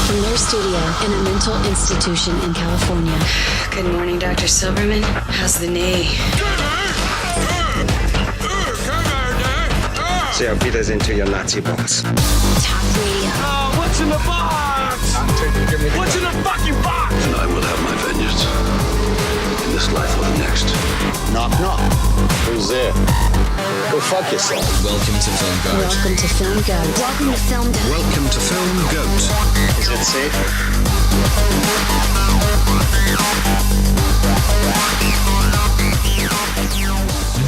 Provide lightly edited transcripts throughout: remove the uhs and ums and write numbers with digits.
from their studio in a mental institution in California. Good morning, Dr. Silverman. How's the knee? So your Peter's into your Nazi box. Talk radio. Oh, what's in the box? What's in the fucking box? And I will have my vengeance in this life or the next. Knock, knock. Who's there? Go fuck yourself. Welcome to FILMGOAT. Welcome to FILMGOAT. Welcome to FILMGOAT. Welcome to FILMGOAT. Is it safe?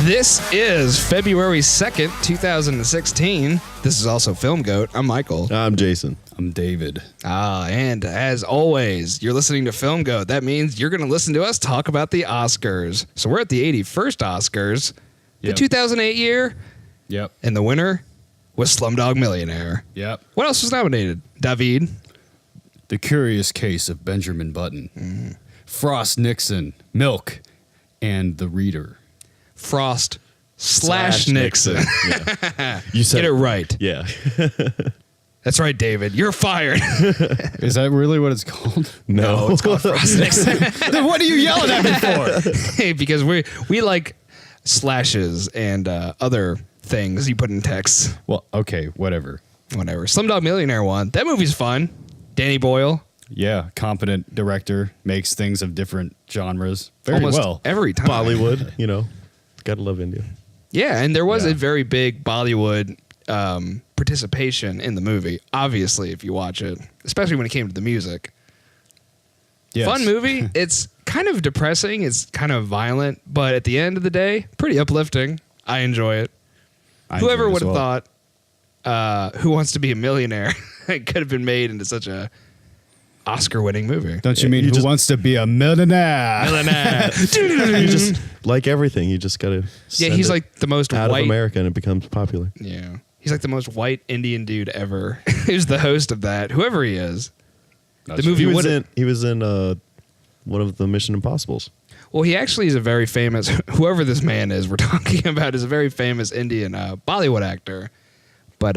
This is February 2nd, 2016. This is also FILMGOAT. I'm Michael. I'm Jason. I'm David. And as always, you're listening to FILMGOAT. That means you're going to listen to us talk about the Oscars. So we're at the 81st Oscars, the 2008 year, Yep. and the winner was Slumdog Millionaire. Yep. What else was nominated? David? The Curious Case of Benjamin Button. Frost Nixon, Milk, and The Reader. Frost slash Nixon. Yeah. You said Get it right. Yeah. That's right, David. You're fired. Is that really what it's called? No. It's called Frost Nixon. Then what are you yelling at me for? Hey, because we like slashes and other things you put in texts. Well, okay, whatever. Whatever. Slumdog Millionaire won. That movie's fun. Danny Boyle. Yeah, competent director, makes things of different genres very Almost well. every time. Bollywood, gotta love India. Yeah, and there was Yeah. a very big Bollywood participation in the movie, obviously, if you watch it, especially when it came to the music. Yes. Fun movie. It's kind of depressing. It's kind of violent, but at the end of the day, pretty uplifting. I enjoy it. I Whoever enjoy it would as have well. thought Who Wants to Be a Millionaire it could have been made into such a Oscar-winning movie. Don't you mean you Who just- Wants to Be a Millionaire? You just like everything. You just gotta. Yeah, send he's it like the most out white. of America, and it becomes popular. Yeah, he's like the most white Indian dude ever. Who's the host of that? Whoever he is. That's The movie He was wouldn't- in. He was in one of the Mission Impossibles. Well, he actually is a very famous. Whoever this man is, we're talking about, is a very famous Indian Bollywood actor. But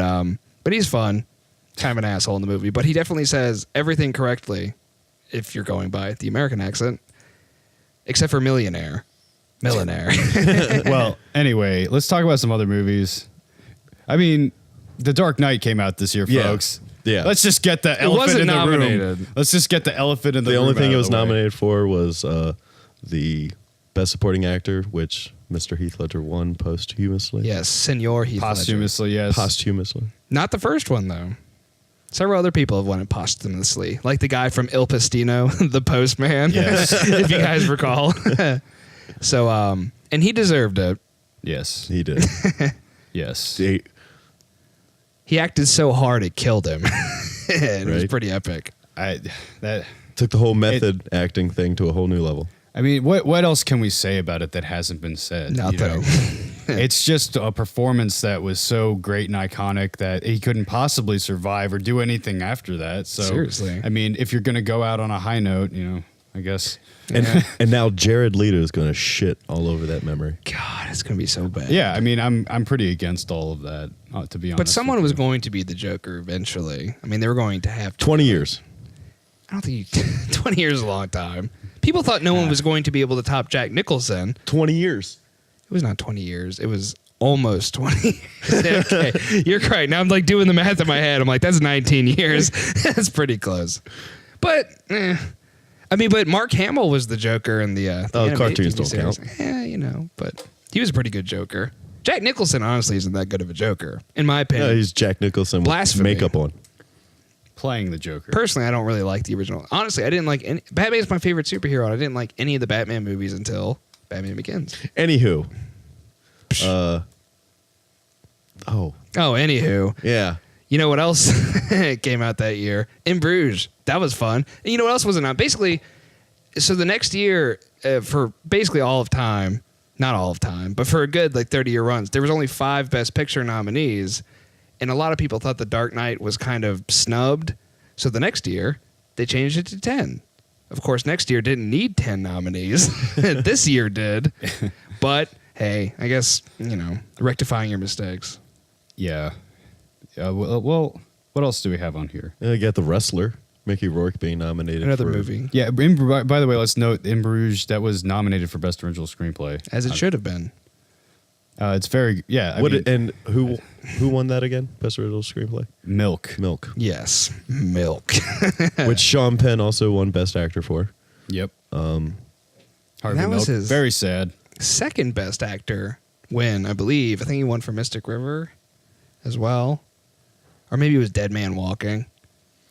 he's fun. Kind of an asshole in the movie, but he definitely says everything correctly. If you're going by the American accent, except for millionaire. Well, anyway, let's talk about some other movies. I mean, The Dark Knight came out this year, Yeah. folks. Yeah. Let's just get the elephant wasn't in the room. nominated. Let's just get the elephant in the The room. only thing out it of was the way. nominated for was the Best Supporting Actor, which Mr. Heath Ledger won posthumously. Yes, Senor Heath Ledger. Posthumously, yes. Posthumously. Not the first one though. Several other people have won it posthumously, like the guy from Il Pastino, the postman. Yes. If you guys recall. So, and he deserved it. Yes. He did. Yes. He acted so hard it killed him. It was Right. pretty epic. Took the whole method acting thing to a whole new level. I mean, what else can we say about it that hasn't been said? Nothing. It's just a performance that was so great and iconic that he couldn't possibly survive or do anything after that. So, Seriously. I mean, if you're going to go out on a high note, I guess. And now Jared Leto is going to shit all over that memory. God, it's gonna be so bad. Yeah, I mean, I'm pretty against all of that, to be honest. But someone with was you. going to be the Joker eventually. I mean, they were going to have 20 years. I don't think 20 years is a long time. People thought no one was going to be able to top Jack Nicholson. 20 years. It was not 20 years. It was almost 20. Okay, you're right. Now I'm like doing the math in my head. I'm like, that's 19 years. That's pretty close. But, I mean, but Mark Hamill was the Joker in the animated cartoons TV don't series. count. Yeah, but he was a pretty good Joker. Jack Nicholson, honestly, isn't that good of a Joker, in my opinion. Yeah, he's Jack Nicholson with Blasphemy. makeup on. playing the Joker. Personally, I don't really like the original. Honestly, I didn't like any. Batman's my favorite superhero, and I didn't like any of the Batman movies until Batman Begins. Anywho. Oh, anywho. Yeah. You know what else came out that year? In Bruges. That was fun. And you know what else wasn't out? Basically, so the next year, for basically all of time, not all of time, but for a good 30-year runs, there was only 5 Best Picture nominees, and a lot of people thought The Dark Knight was kind of snubbed. So the next year, they changed it to 10. Of course, next year didn't need 10 nominees. This year did. But, hey, I guess, rectifying your mistakes. Yeah. Well, what else do we have on here? You got The Wrestler. Mickey Rourke being nominated Another for movie, Yeah. By the way, let's note In Bruges that was nominated for best original screenplay. as it should have been. It's very I mean, And who won that again? Best original screenplay? Milk. Milk, Yes, Milk. which Sean Penn also won Best Actor for. Yep. That Harvey was Milk. his- Very sad. Second best actor win, I believe. I think he won for Mystic River as well, or maybe it was Dead Man Walking.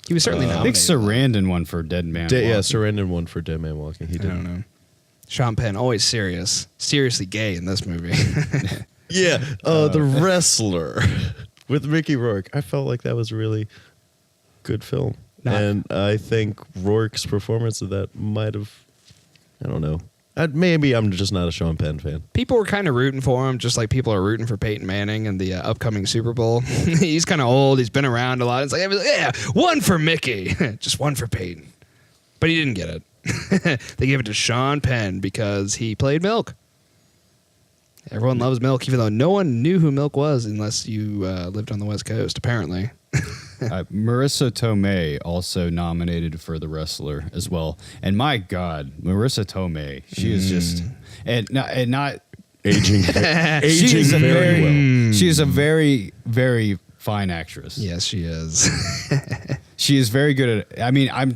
He was certainly I nominated. think Sarandon won for Dead Man. Yeah, Walking. Sarandon won for Dead Man Walking. He I did. don't know. Sean Penn, always seriously gay in this movie. Yeah, The Wrestler with Mickey Rourke. I felt like that was a really good film. And I think Rourke's performance of that might have, I don't know. Maybe I'm just not a Sean Penn fan. People were kind of rooting for him, just like people are rooting for Peyton Manning in the upcoming Super Bowl. He's kind of old. He's been around a lot. It's like, yeah, one for Mickey, just one for Peyton. But he didn't get it. They gave it to Sean Penn because he played Milk. Everyone loves Milk, even though no one knew who Milk was unless you lived on the West Coast, apparently. Marissa Tomei also nominated for The Wrestler as well. And my God, Marissa Tomei, she is just and not Aging she's a very well. She is a very, very fine actress. Yes, she is. She is very good at. I mean, I'm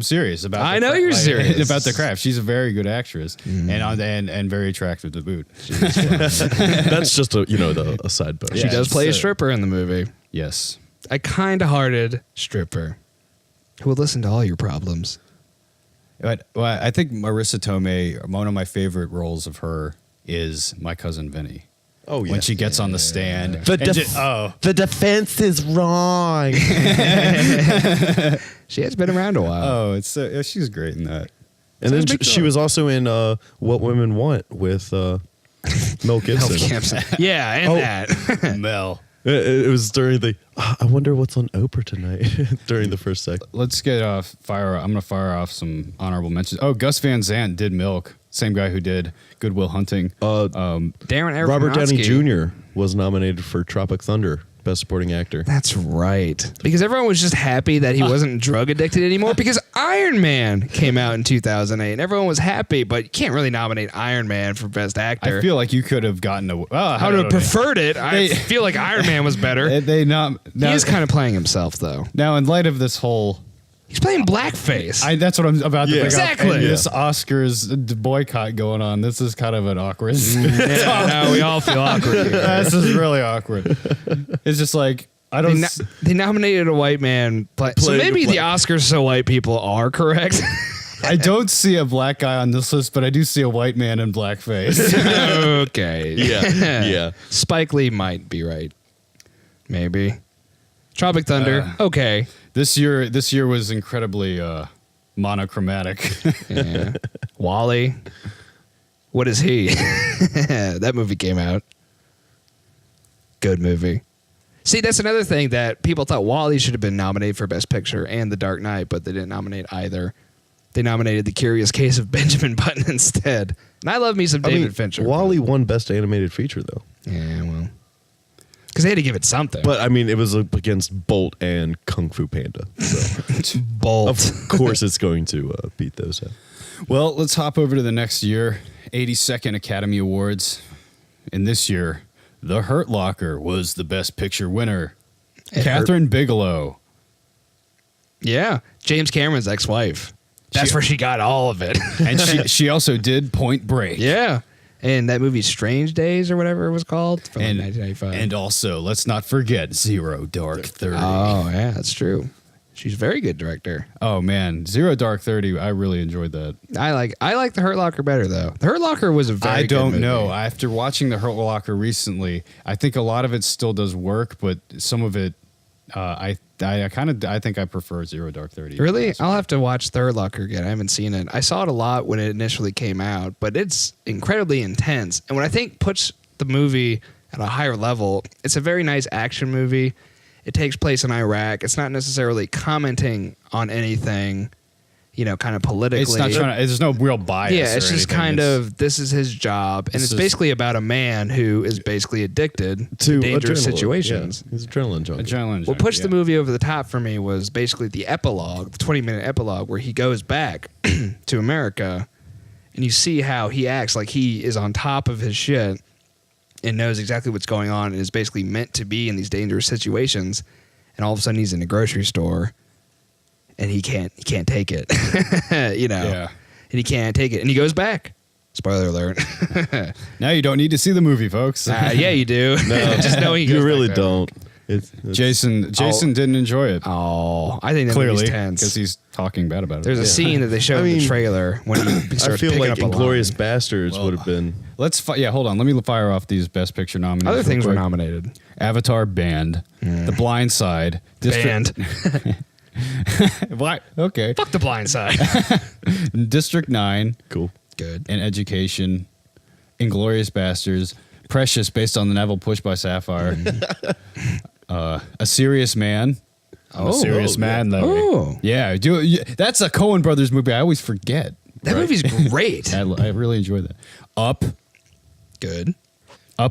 serious about. I know you're serious. about the craft. She's a very good actress and very attractive to boot. That's just a side bonus. She Yeah, does play a so- stripper in the movie. Yes. A kind-hearted stripper who will listen to all your problems. But I think Marissa Tomei, one of my favorite roles of her is My Cousin Vinny. Oh yeah. When she gets on the stand. The defense is wrong. She has been around a while. She's great in that. And then she was also in What Women Want with Mel Gibson. Mel Gibson. Yeah, and that. Mel. It was during the. I wonder what's on Oprah tonight. During the first segment. Let's get I'm going to fire off some honorable mentions. Oh, Gus Van Sant did Milk. Same guy who did Good Will Hunting. Darren Aronofsky. Robert Downey Jr. was nominated for Tropic Thunder, Best Supporting Actor. That's right. Because everyone was just happy that he wasn't drug addicted anymore because Iron Man came out in 2008 and everyone was happy, but you can't really nominate Iron Man for Best Actor. I feel like you could have gotten a. I would have preferred it. I feel like Iron Man was better. He is kind of playing himself, though. Now, in light of this whole. He's playing blackface. That's what I'm about to bring exactly. up. And this Oscars boycott going on. This is kind of an awkward. No, we all feel awkward here. This is really awkward. It's just like I don't. They nominated a white man. So maybe the Oscars so white people are correct. I don't see a black guy on this list, but I do see a white man in blackface. Okay. Yeah. Spike Lee might be right. Maybe. Tropic Thunder. Okay. This year was incredibly monochromatic. Yeah. Wall-E. What is he? That movie came out. Good movie. See, that's another thing that people thought Wall-E should have been nominated for Best Picture and The Dark Knight, but they didn't nominate either. They nominated The Curious Case of Benjamin Button instead. And I love me some David Fincher. Wall-E won Best Animated Feature, though. Yeah, well. Because they had to give it something. But, I mean, it was up against Bolt and Kung Fu Panda. So, Bolt. of course, it's going to beat those out. Well, let's hop over to the next year. 82nd Academy Awards. And this year, The Hurt Locker was the Best Picture winner. Catherine Bigelow. Yeah. James Cameron's ex-wife. That's where she got all of it. And she also did Point Break. Yeah. And that movie Strange Days or whatever it was called from 1995. And also, let's not forget Zero Dark 30. Oh, yeah, that's true. She's a very good director. Oh, man. Zero Dark 30, I really enjoyed that. I like The Hurt Locker better, though. The Hurt Locker was a very good movie. I don't know. After watching The Hurt Locker recently, I think a lot of it still does work, but some of it, I think I prefer Zero Dark 30. Really? I'll have to watch The Hurt Locker again. I haven't seen it. I saw it a lot when it initially came out, but it's incredibly intense. And what I think puts the movie at a higher level, it's a very nice action movie. It takes place in Iraq. It's not necessarily commenting on anything. kind of politically. It's not trying to, there's no real bias. Yeah, it's or just anything. kind It's- of this is his job, and This it's is- basically about a man who is basically addicted to dangerous adrenaline. situations. Yeah, he's adrenaline junkie. adrenaline. What pushed the yeah. movie over the top for me was basically the epilogue, the 20-minute epilogue, where he goes back to America, and you see how he acts like he is on top of his shit and knows exactly what's going on and is basically meant to be in these dangerous situations, and all of a sudden he's in a grocery store and he can't take it. Yeah. And he can't take it, and he goes back. Spoiler alert. Now you don't need to see the movie, folks. Yeah, you do. No, Just know he you goes really back there. don't. It's Jason didn't enjoy it. Oh, I think that Clearly, movie's tense. because he's talking bad about it. There's a scene that they show in the trailer when he I starts feel picking like up a Inglourious line. Bastards would have been. Hold on. Let me fire off these Best Picture nominees. Other real things were quick. nominated. Avatar, Banned, The Blind Side, Banned. Why? Okay. Fuck The Blind Side. District 9 Cool. Good. and Education, Inglorious Bastards, Precious based on the novel Pushed by Sapphire, A Serious Man. I'm a serious man, though. Oh. Yeah, that's a Coen Brothers movie. I always forget. That movie's great. I really enjoy that. Up Good.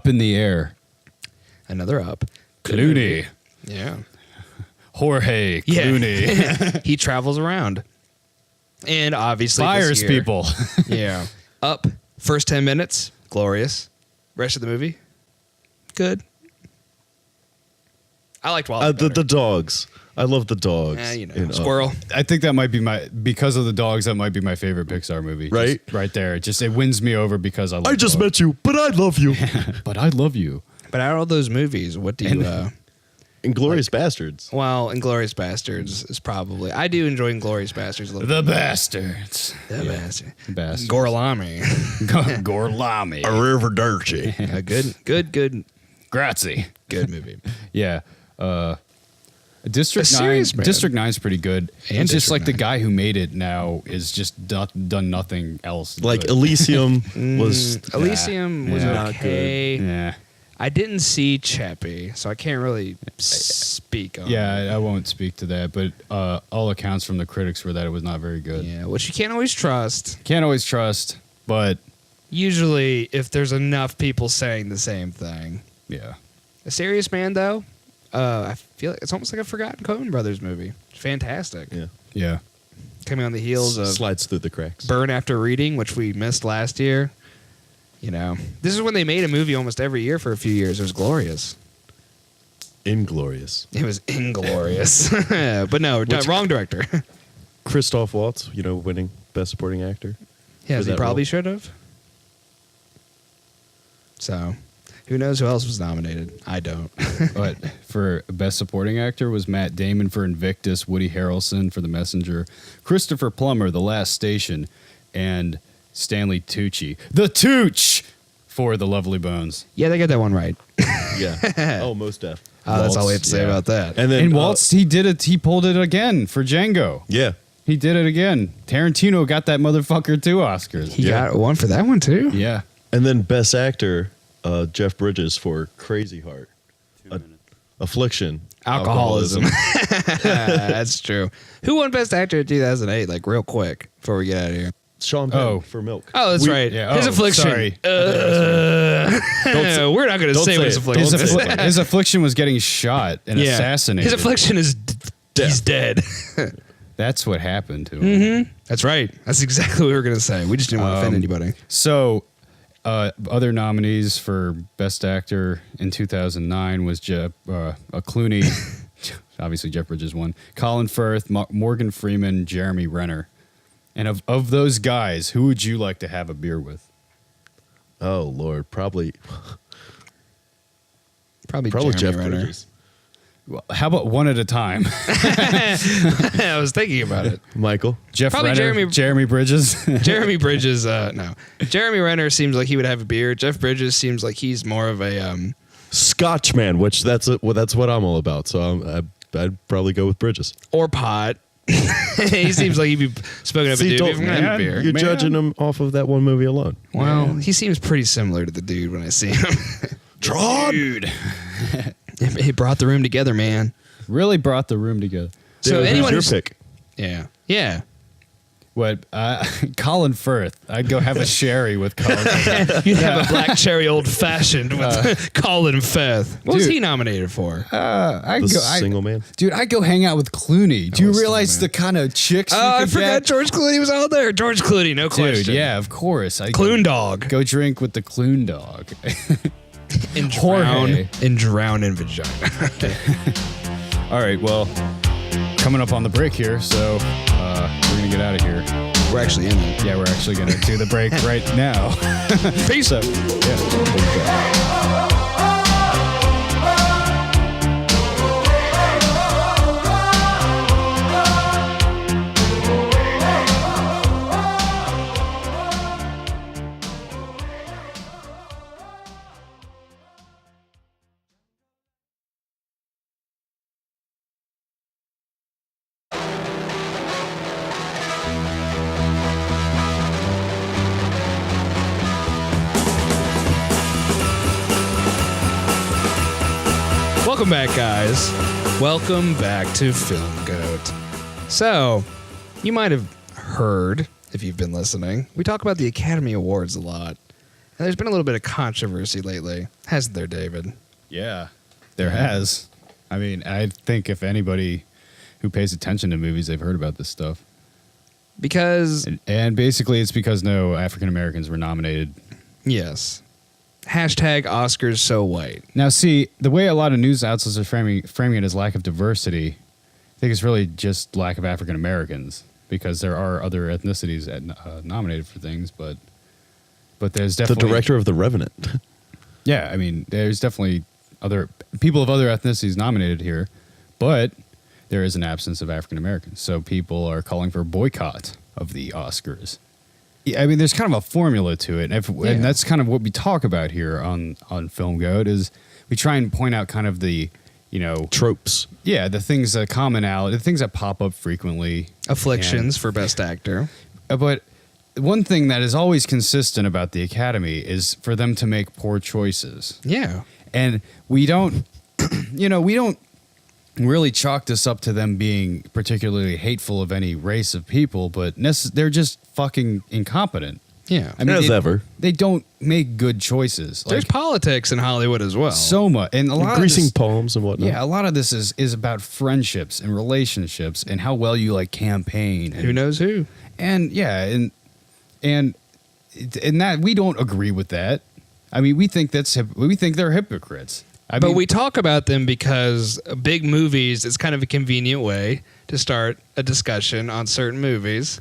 in the Air, Another Up. Clooney, Yeah. Jorge Yeah. Clooney, He travels around. And obviously fires this year- people. Yeah. Up. First 10 minutes. Glorious. Rest of the movie. Good. I liked Wallace. The dogs. I love the dogs. in Up. Squirrel. I think that might be because of the dogs. That might be my favorite Pixar movie. Right? Just right there. It wins me over because I love I just dogs. met you, but I love you. But I love you. But out of all those movies, what do you... Inglorious Bastards. well, Inglourious Bastards is probably... I do enjoy Inglourious Bastards a little The Bastards. bit. The Bastard. Bastards. Gorlami. Gorlami. Arrivederci. A good Grazie. movie. Yeah. District A 9. Serious Man. District 9 is pretty good. And It's just District like the 9. guy who made it now is just done nothing else. Like good. Elysium was. Elysium was Yeah. okay. Yeah. I didn't see Chappie, so I can't really speak on it. Yeah, I won't speak to that, but all accounts from the critics were that it was not very good. Yeah, which you can't always trust. Can't always trust, but Usually, if there's enough people saying the same thing. yeah. A Serious Man, though, I feel like it's almost like a forgotten Coen Brothers movie. It's fantastic. Yeah. Yeah. Coming on the heels of Slides through the cracks. Burn After Reading, which we missed last year. This is when they made a movie almost every year for a few years. It was glorious. Inglorious. It was inglorious. But no, wrong director. Christoph Waltz, winning Best Supporting Actor. Yeah, For he that probably role. should have. So, who knows who else was nominated? I don't. But for Best Supporting Actor was Matt Damon for Invictus, Woody Harrelson for The Messenger, Christopher Plummer, The Last Station, and Stanley Tucci, the Tooch, for The Lovely Bones. Yeah, they got that one right. Yeah. Oh, most def. That's all we have to say yeah. about that. And then And Waltz, he did it. He pulled it again for Django. Yeah. He did it again. Tarantino got that motherfucker 2 Oscars. He got one for that one, too. Yeah. And then Best Actor, Jeff Bridges for Crazy Heart. Affliction. Alcoholism. That's true. Who won Best Actor in 2008? Like, real quick, before we get out of here. Sean Penn Oh. for Milk. Oh, that's right. Yeah. His Oh, affliction. sorry. We're not going to don't say what say his it. affliction Don't is. say it. His affliction was getting shot and assassinated. His affliction is he's dead. That's what happened to him. That's right. That's exactly what we were going to say. We just didn't want to offend anybody. So, other nominees for Best Actor in 2009 was Clooney, obviously Jeff Bridges won, Colin Firth, Morgan Freeman, Jeremy Renner. And of those guys, who would you like to have a beer with? Oh, Lord. Probably Probably Jeff Jeremy Renner. Bridges. Well, how about one at a time? I was thinking about it. Michael. Jeff Probably Renner, Jeremy Bridges. Jeremy Bridges, no. Jeremy Renner seems like he would have a beer. Jeff Bridges seems like he's more of a Scotchman, which that's what I'm all about. So I'd probably go with Bridges. or pot. He seems like he'd be smoking up a dude. If I'm gonna have a beer. You're judging him off of that one movie alone. Well, he seems pretty similar to the dude when I see him. Dude. He brought the room together, man. Really brought the room together. So Who's anyone your who's- pick? Yeah. What? Colin Firth. I'd go have a sherry with Colin Firth. You'd have a black cherry old fashioned with Colin Firth. What was Dude. he nominated for? Single Man. Dude, I'd go hang out with Clooney. Do you realize the kind of chicks you Oh, I could forgot get? George Clooney was out there. George Clooney, no question. Dude, yeah, of course. Clune dog. Go drink with the Clune dog. And Jorge. drown in vagina. All right, well, coming up on the break here, so we're going to get out of here. We're actually in it. Yeah, we're actually going to do the break right now. Peace. So, yeah. Welcome back, guys. Welcome back to FilmGoat. So, you might have heard, if you've been listening, we talk about the Academy Awards a lot. And there's been a little bit of controversy lately, hasn't there, David? Yeah, there has. I mean, I think if anybody who pays attention to movies, they've heard about this stuff. Because, And basically, it's because no African Americans were nominated. yes, hashtag Oscars so white. Now, see, the way a lot of news outlets are framing it as lack of diversity, I think it's really just lack of African Americans, because there are other ethnicities nominated for things, but there's The definitely director of The Revenant. Yeah, I mean, there's definitely other people of other ethnicities nominated here, but there is an absence of African Americans. So people are calling for a boycott of the Oscars. Yeah, I mean, there's kind of a formula to it, and that's kind of what we talk about here on FilmGoat. Is we try and point out kind of the, Tropes. yeah, the things that commonality, the things that pop up frequently. Afflictions for Best Actor. But one thing that is always consistent about the Academy is for them to make poor choices. Yeah. And we don't, we don't really chalk this up to them being particularly hateful of any race of people, but they're just fucking incompetent. Yeah. I mean, As ever. They don't make good choices. There's politics in Hollywood as well. so much, and a lot Greasing of this, palms and whatnot. yeah, a lot of this is about friendships and relationships and how well you like campaign. And, Who knows who? And yeah, and that we don't agree with that. I mean, we think they're hypocrites. But we talk about them because big movies is kind of a convenient way to start a discussion on certain movies.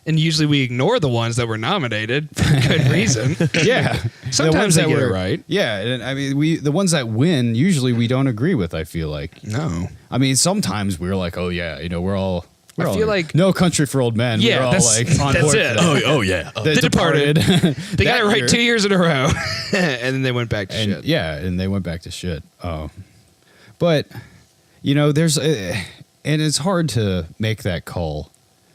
And usually we ignore the ones that were nominated for good reason. yeah, Sometimes they get it right. Yeah, and I mean, the ones that win usually we don't agree with. I feel like. No. I mean, sometimes we're like, oh yeah, we're all. I feel like No Country for Old Men. Yeah, we're all that's- like on that's board it. for that. Oh yeah. The Departed. They got That it right year. 2 years in a row, and then they went back to And shit. yeah, and they went back to shit. Oh, but there's and it's hard to make that call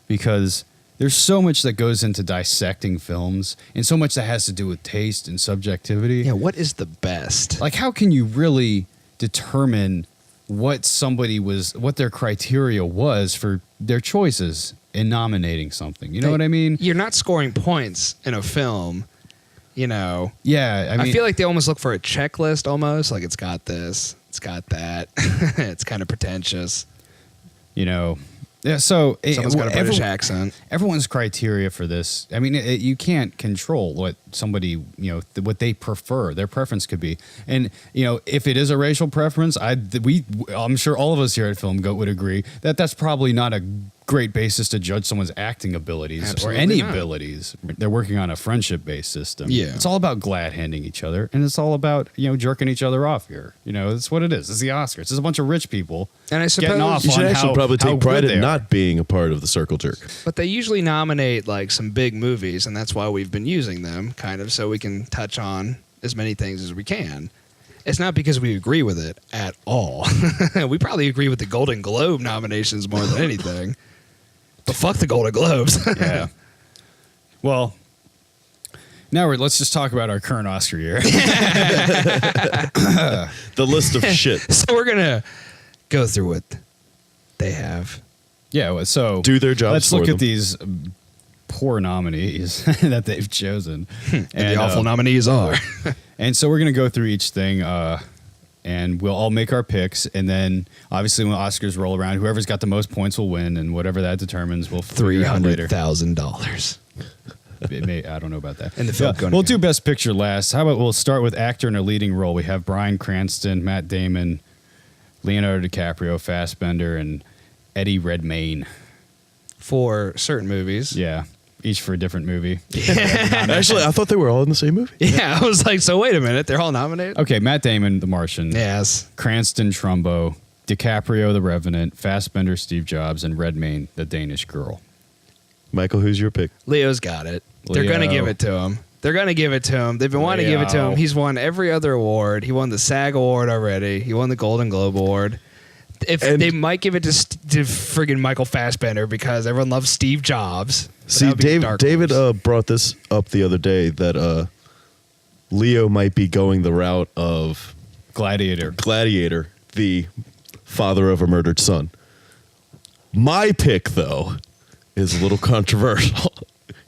because there's so much that goes into dissecting films and so much that has to do with taste and subjectivity. Yeah, what is the best? Like, how can you really determine what their criteria was for their choices in nominating something? You know what I mean? You're not scoring points in a film, Yeah, I feel like they almost look for a checklist almost. Like, it's got this, it's got that. It's kind of pretentious. Yeah, so Someone's got a British accent. Everyone's criteria for this. I mean, you can't control what somebody, what they prefer. Their preference could be, and if it is a racial preference, I'm sure all of us here at FilmGoat would agree that that's probably not a great basis to judge someone's acting abilities Absolutely or any not. abilities. They're working on a friendship-based system. Yeah. It's all about glad-handing each other, and it's all about jerking each other off here. It's what it is. It's the Oscars. It's a bunch of rich people And I getting off suppose, You should on actually how, probably how take pride good they in are. not being a part of the circle jerk. but they usually nominate like some big movies, and that's why we've been using them, kind of, so we can touch on as many things as we can. It's not because we agree with it at all. We probably agree with the Golden Globe nominations more than anything. But fuck the Golden Globes. Yeah. Well, now let's just talk about our current Oscar year. The list of shit. So we're gonna go through what they have. Yeah, so Do their jobs Let's for look them. at these poor nominees that they've chosen. And the awful nominees are. And so we're going to go through each thing, and we'll all make our picks. And then, obviously, when Oscars roll around, whoever's got the most points will win, and whatever that determines, we'll figure out later. $300,000. I don't know about that. And the film we'll do Best Picture last. How about we'll start with actor in a leading role. We have Bryan Cranston, Matt Damon, Leonardo DiCaprio, Fassbender, and Eddie Redmayne. For certain movies. Yeah, each for a different movie. Actually, I thought they were all in the same movie. Yeah, I was like, so wait a minute, they're all nominated? Okay, Matt Damon, The Martian. Yes. Cranston, Trumbo. DiCaprio, The Revenant. Fassbender, Steve Jobs. And Redmayne, The Danish Girl. Michael, who's your pick? Leo's got it. They're going to give it to him. They've been wanting to give it to him. He's won every other award. He won the SAG Award already. He won the Golden Globe Award. They might give it to friggin' Michael Fassbender because everyone loves Steve Jobs. See, David brought this up the other day that Leo might be going the route of Gladiator, the father of a murdered son. My pick, though, is a little controversial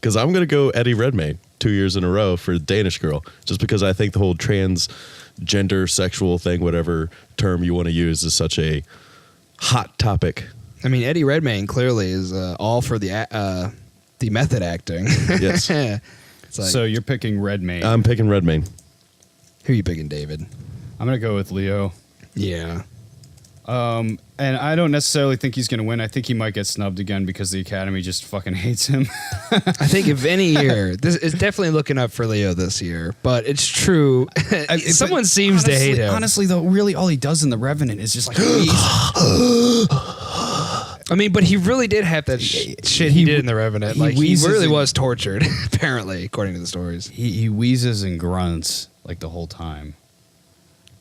because I'm going to go Eddie Redmayne 2 years in a row for Danish Girl, just because I think the whole transgender, sexual thing, whatever term you want to use, is such a hot topic. I mean, Eddie Redmayne clearly is all for the method acting. Yes. It's like, so you're picking Redmayne. I'm picking Redmayne. Who are you picking, David? I'm going to go with Leo. Yeah. And I don't necessarily think he's going to win. I think he might get snubbed again because the Academy just fucking hates him. I think if any year, this is definitely looking up for Leo this year. But it's true. Someone seems to hate him. Honestly, though, really all he does in The Revenant is just like I mean, but he really did have that shit he did in The Revenant. Like, he really was tortured, apparently, according to the stories. He wheezes and grunts like the whole time.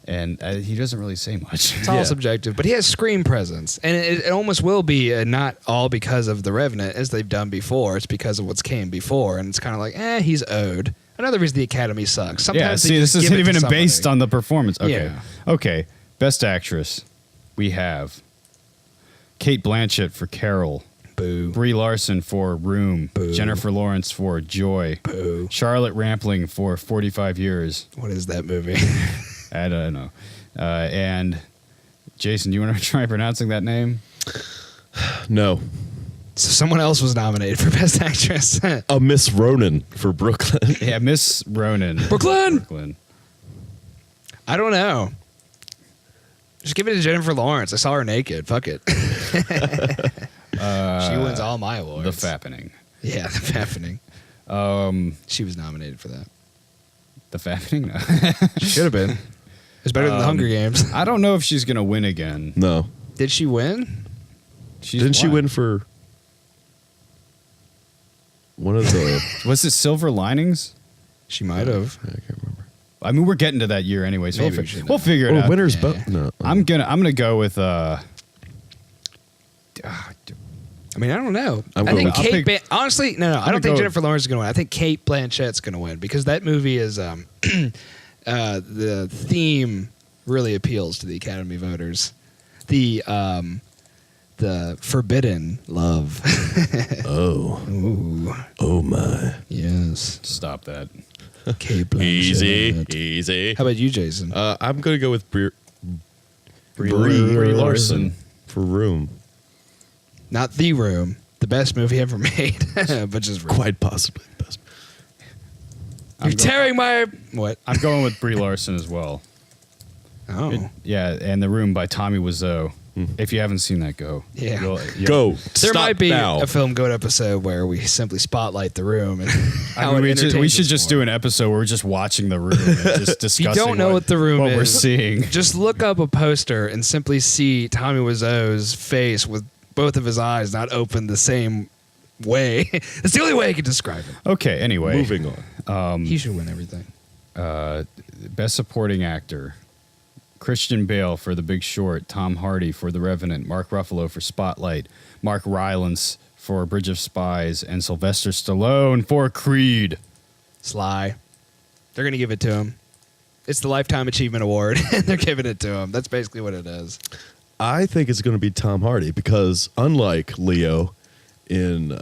And he doesn't really say much. It's all subjective, but he has screen presence, and it almost will be not all because of The Revenant, as they've done before. It's because of what's came before, and it's kind of like, he's owed. Another reason the Academy sucks. Sometimes this isn't even based on the performance. Okay, Yeah. Okay. Best Actress, we have Cate Blanchett for Carol. Boo. Brie Larson for Room. Boo. Jennifer Lawrence for Joy. Boo. Charlotte Rampling for 45 Years. What is that movie? I don't know. And Jason, do you want to try pronouncing that name? No. So someone else was nominated for Best Actress. Miss Ronan for Brooklyn. Yeah, Miss Ronan. Brooklyn. I don't know. Just give it to Jennifer Lawrence. I saw her naked. Fuck it. She wins all my awards. The Fappening. Yeah, The Fappening. She was nominated for that. The Fappening? No. She should have been. It's better than the Hunger Games. I don't know if she's going to win again. No. Did she win? Didn't she win for one of the... Was it Silver Linings? She might have. I can't remember. I mean, we're getting to that year anyway, so Maybe we'll figure it out. Winner's Yeah. No. I'm gonna go with I mean, I don't know. I'm I going think with- Kate. Honestly, no. I don't think go- Jennifer Lawrence is going to win. I think Kate Blanchett's going to win because that movie is the theme really appeals to the Academy voters. The forbidden love. Oh. Ooh, Oh, my. yes. stop that. Kate Blanchett. Easy. How about you, Jason? I'm going to go with Brie Larson. for Room. Not The Room, the best movie ever made, but just Room. Quite possibly the best. You're tearing my what? I'm going with Brie Larson as well. Oh, Yeah, and The Room by Tommy Wiseau. If you haven't seen that, go. Yeah. Go. there Stop might be now. a Film Goat episode where we simply spotlight The Room and how we it should entertains just us do more. an episode where we're just watching The Room and just discussing If you don't know what The Room what is, we're seeing. just look up a poster and simply see Tommy Wiseau's face with both of his eyes not open the same way. It's the only way I can describe it. Okay, anyway. Moving on. He should win everything. Best Supporting Actor. Christian Bale for The Big Short, Tom Hardy for The Revenant, Mark Ruffalo for Spotlight, Mark Rylance for Bridge of Spies, and Sylvester Stallone for Creed. Sly. They're going to give it to him. It's the Lifetime Achievement Award, and they're giving it to him. That's basically what it is. I think it's going to be Tom Hardy because unlike Leo in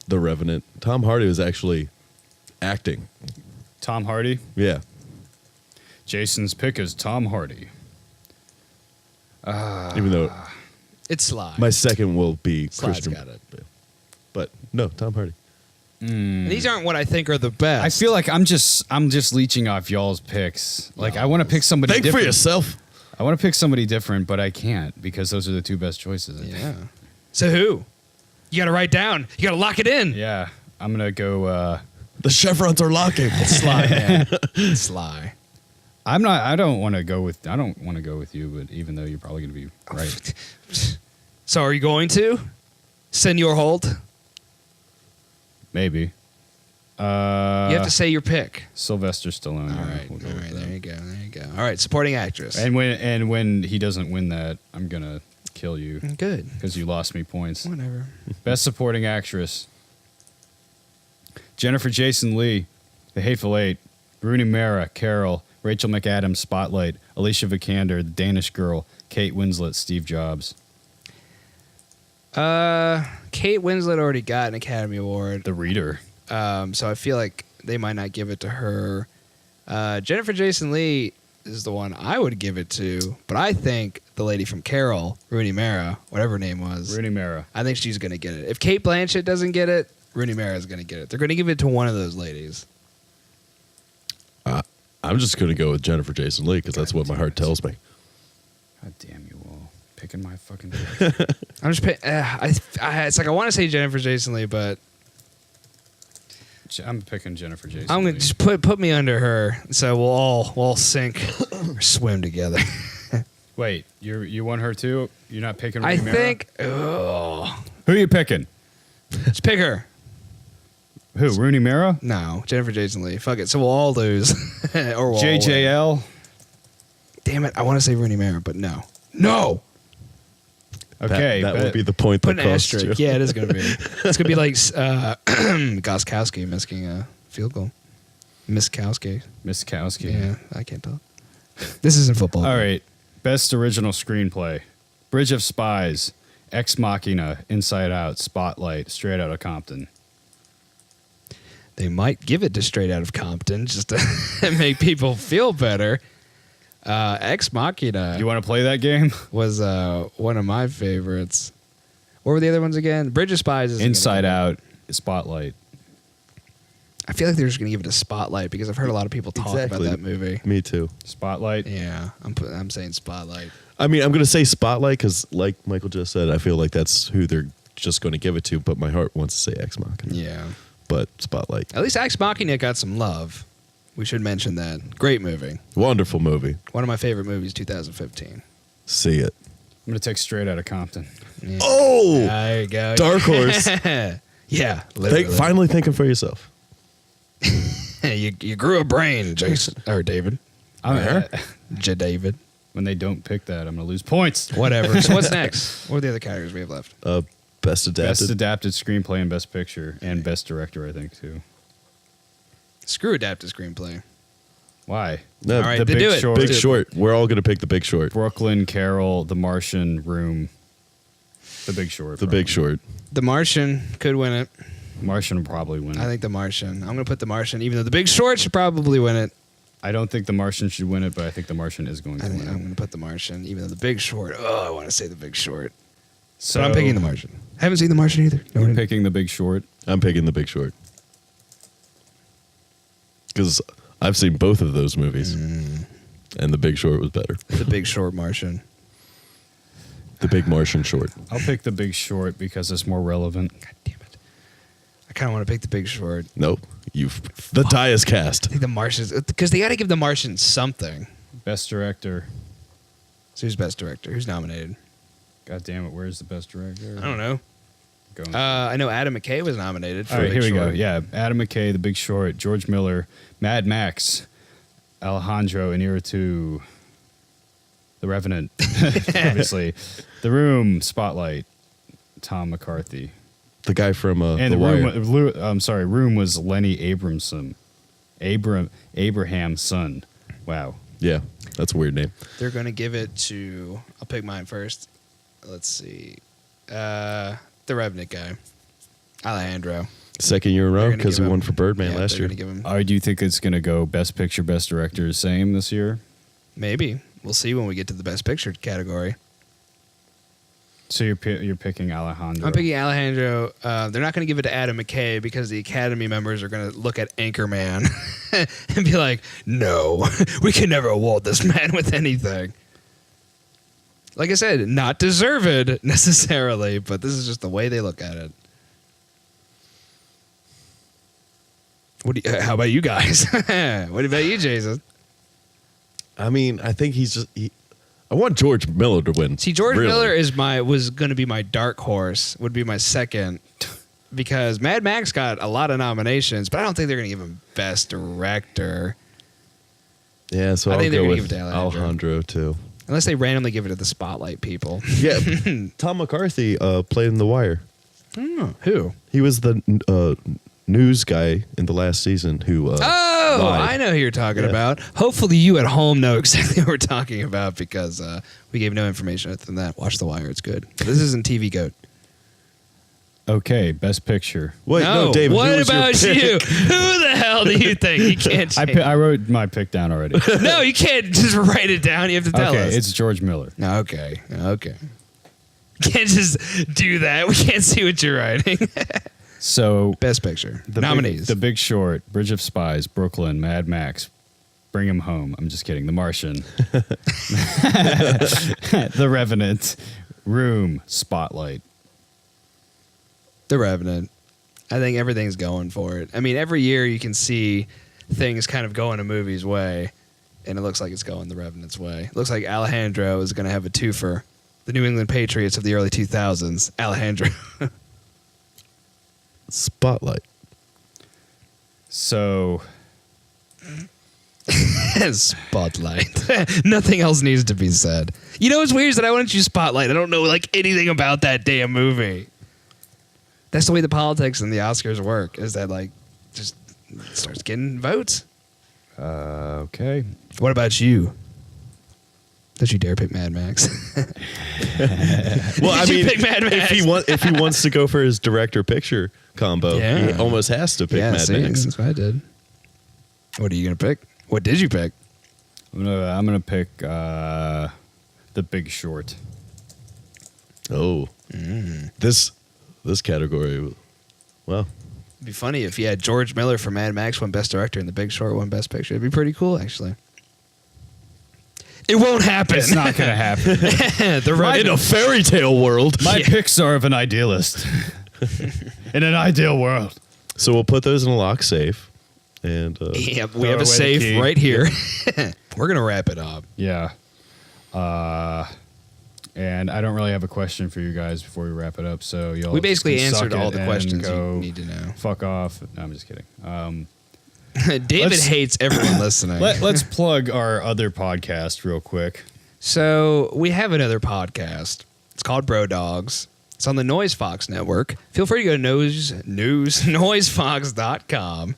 The Revenant. Tom Hardy was actually acting. Tom Hardy. Yeah. Jason's pick is Tom Hardy. Even though It's Sly. my second will be Sly's Christian. got it. But no, Tom Hardy. And these aren't what I think are the best. I feel like I'm just leeching off y'all's picks. Like I want to pick somebody Think different. for yourself. I want to pick somebody different, but I can't because those are the two best choices. I think. Yeah. So who? You got to write down. You got to lock it in. Yeah. I'm gonna go. The chevrons are locking. Sly, man. Sly. I'm not. I don't want to go with you, but even though you're probably gonna be right. So are you going to? Senor Holt? Maybe. You have to say your pick. Sylvester Stallone. All right. We'll go All with right. that. There you go. There you go. All right. Supporting actress. And when he doesn't win that, I'm gonna kill you Good. because you lost me points. Whatever. Best Supporting Actress: Jennifer Jason Leigh, The Hateful Eight; Rooney Mara, Carol; Rachel McAdams, Spotlight; Alicia Vikander, The Danish Girl; Kate Winslet, Steve Jobs. Kate Winslet already got an Academy Award. The Reader. So I feel like they might not give it to her. Jennifer Jason Leigh is the one I would give it to, but I think the lady from Carol, Rooney Mara, whatever her name was, Rooney Mara. I think she's going to get it. If Kate Blanchett doesn't get it, Rooney Mara is going to get it. They're going to give it to one of those ladies. I'm just going to go with Jennifer Jason Leigh because that's what my heart tells me. God damn you all. Picking my fucking... I'm just it's like I want to say Jennifer Jason Leigh, but I'm picking Jennifer Jason I'm Leigh. going to just put me under her, so we'll all sink or swim together. Wait, you want her too? You're not picking I Rooney Mara? think. Who are you picking? Just pick her. Who? Rooney Mara? No, Jennifer Jason Leigh. Fuck it. So we'll all lose. Or we'll all win. JJL? Damn it. I want to say Rooney Mara, but no. No. Okay. That would be the point Put that an costs you. asterisk. Yeah, it is going to be. It's going to be like Goskowski missing a field goal. Miskowski. Miss Kowski. Yeah, I can't talk. This isn't football. All right. Best Original Screenplay: Bridge of Spies, Ex Machina, Inside Out, Spotlight, Straight Outta Compton. They might give it to Straight Out of Compton just to make people feel better. Ex Machina You want to play that game? was one of my favorites. What were the other ones again? Bridge of Spies is Inside Out, Spotlight. I feel like they're just going to give it a Spotlight because I've heard a lot of people talk Exactly. about that movie. Me too. Spotlight. Yeah, I'm saying Spotlight. I mean, I'm going to say Spotlight because, like Michael just said, I feel like that's who they're just going to give it to, but my heart wants to say Ex Machina. Yeah. But Spotlight. At least Ex Machina got some love. We should mention that. Great movie. Wonderful movie. One of my favorite movies, 2015. See it. I'm going to take Straight Outta Compton. Yeah. Oh! There you go. Dark horse. Yeah. Literally. Finally thinking for yourself. you grew a brain, Jason. Or David. David. When they don't pick that, I'm going to lose points. Whatever. So what's next? What are the other categories we have left? Best Adapted. Best Adapted Screenplay and Best Picture, and Best Director, I think, too. Screw adapted screenplay. Why? No, All right, The then Big do it. Short. Big Short. We're all going to pick The Big Short. Brooklyn, Carol, The Martian, Room. The Big Short. The Big Short. The Martian could win it. Martian will probably win it. I think The Martian. I'm going to put The Martian, even though The Big Short should probably win it. I don't think The Martian should win it, but I think The Martian is going to I think win I'm it. going to put The Martian, even though The Big Short. Oh, I want to say The Big Short. So But I'm picking The Martian. I haven't seen The Martian either. No, You're picking The Big Short. I'm picking The Big Short. Because I've seen both of those movies. And The Big Short was better. The Big Short Martian. The Big Martian Short. I'll pick The Big Short because it's more relevant. God damn it. I kind of want to pick The Big Short. Nope. The die is cast. I think The Martian's... Because they got to give The Martian something. Best Director. So who's Best Director? Who's nominated? God damn it, where's the Best Director? I don't know. Going I know Adam McKay was nominated for All right, Big here we Short. go. Yeah, Adam McKay, The Big Short, George Miller, Mad Max, Alejandro Inarritu, The Revenant, obviously, The Room, Spotlight, Tom McCarthy, The guy from and The Wire. Room was Lenny Abramson, Abraham's son. Wow. Yeah, that's a weird name. They're going to give it to... I'll pick mine first. Let's see. The Revenant guy. Alejandro. Second year in a They're row gonna because give he won him- for Birdman yeah, last they're year. gonna give him- Do you think it's going to go Best Picture, Best Director, same this year? Maybe. We'll see when we get to the Best Picture category. So you're picking Alejandro. I'm picking Alejandro. They're not going to give it to Adam McKay because the Academy members are going to look at Anchorman and be like, no, we can never award this man with anything. Like I said, not deserved necessarily, but this is just the way they look at it. How about you guys? What about you, Jason? I mean, I think he's just. I want George Miller to win. See, George really. Miller was going to be my dark horse, would be my second, because Mad Max got a lot of nominations, but I don't think they're going to give him Best Director. Yeah, so I I'll think they're go gonna with give it to Alejandro. Alejandro too. Unless they randomly give it to the Spotlight people. Yeah, Tom McCarthy played in The Wire. Who? He was the news guy in the last season who. Oh, lied. I know who you're talking Yeah. about. Hopefully you at home know exactly what we're talking about because we gave no information other than that. Watch The Wire. It's good. But this isn't TV Goat. Okay, Best Picture. Wait, no, David. who What was your about pick? you? Who the hell do you think? You can't change. I wrote my pick down already. No, you can't just write it down. You have to tell Okay, us. it's George Miller. Okay. You can't just do that. We can't see what you're writing. So Best Picture. the Nominees. The Big Short, Bridge of Spies, Brooklyn, Mad Max, Bring Him Home. I'm just kidding. The Martian, The Revenant, Room, Spotlight. The Revenant. I think everything's going for it. I mean, every year you can see things kind of going a movie's way, and it looks like it's going The Revenant's way. It looks like Alejandro is going to have a twofer. The New England Patriots of the early 2000s. Alejandro. Spotlight. So Spotlight. Nothing else needs to be said. You know what's weird is that I want to choose Spotlight. I don't know like anything about that damn movie. That's the way the politics and the Oscars work. Is that like just starts getting votes? okay. What about you? Don't you dare pick Mad Max? Well, I Did you mean, pick Mad Max? if he wants to go for his director picture combo, Yeah. he almost has to pick Mad see, Max. that's what I did. What are you gonna pick? What did you pick? I'm gonna pick The Big Short. Oh, this category. Well, It'd be funny if you had George Miller for Mad Max won Best Director and The Big Short won Best Picture. It'd be pretty cool, actually. It won't happen. It's not gonna happen. In a fairy tale world. My picks are of an idealist. In an ideal world. So we'll put those in a lock safe, and Yeah, we Throw have away a the safe key. right here. We're gonna wrap it up. Yeah. And I don't really have a question for you guys before we wrap it up. So y'all. We basically can suck answered all it the and questions you go need to know. Fuck off. No, I'm just kidding. David Let's- hates everyone listening. Let's plug our other podcast real quick. So we have another podcast. It's called Bro Dogs. It's on the Noise Fox network. Feel free to go to noisefox.com.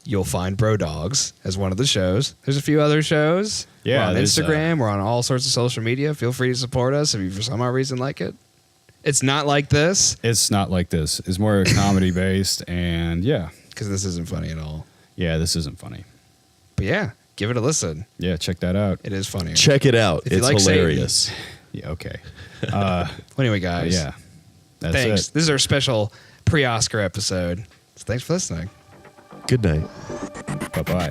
You'll find Bro Dogs as one of the shows. There's a few other shows. Yeah, we're on there's, Instagram. We're on all sorts of social media. Feel free to support us if you for some odd reason like it. It's not like this It's not like this. It's more comedy based, and yeah, because this isn't funny at all. yeah, this isn't funny. But yeah, give it a listen. Yeah, check that out. It is funny. check it out. If you It's like hilarious. Yeah, okay. Well, anyway, guys. Yeah, that's Thanks. it. This is our special pre-Oscar episode. So thanks for listening. Good night. Bye bye.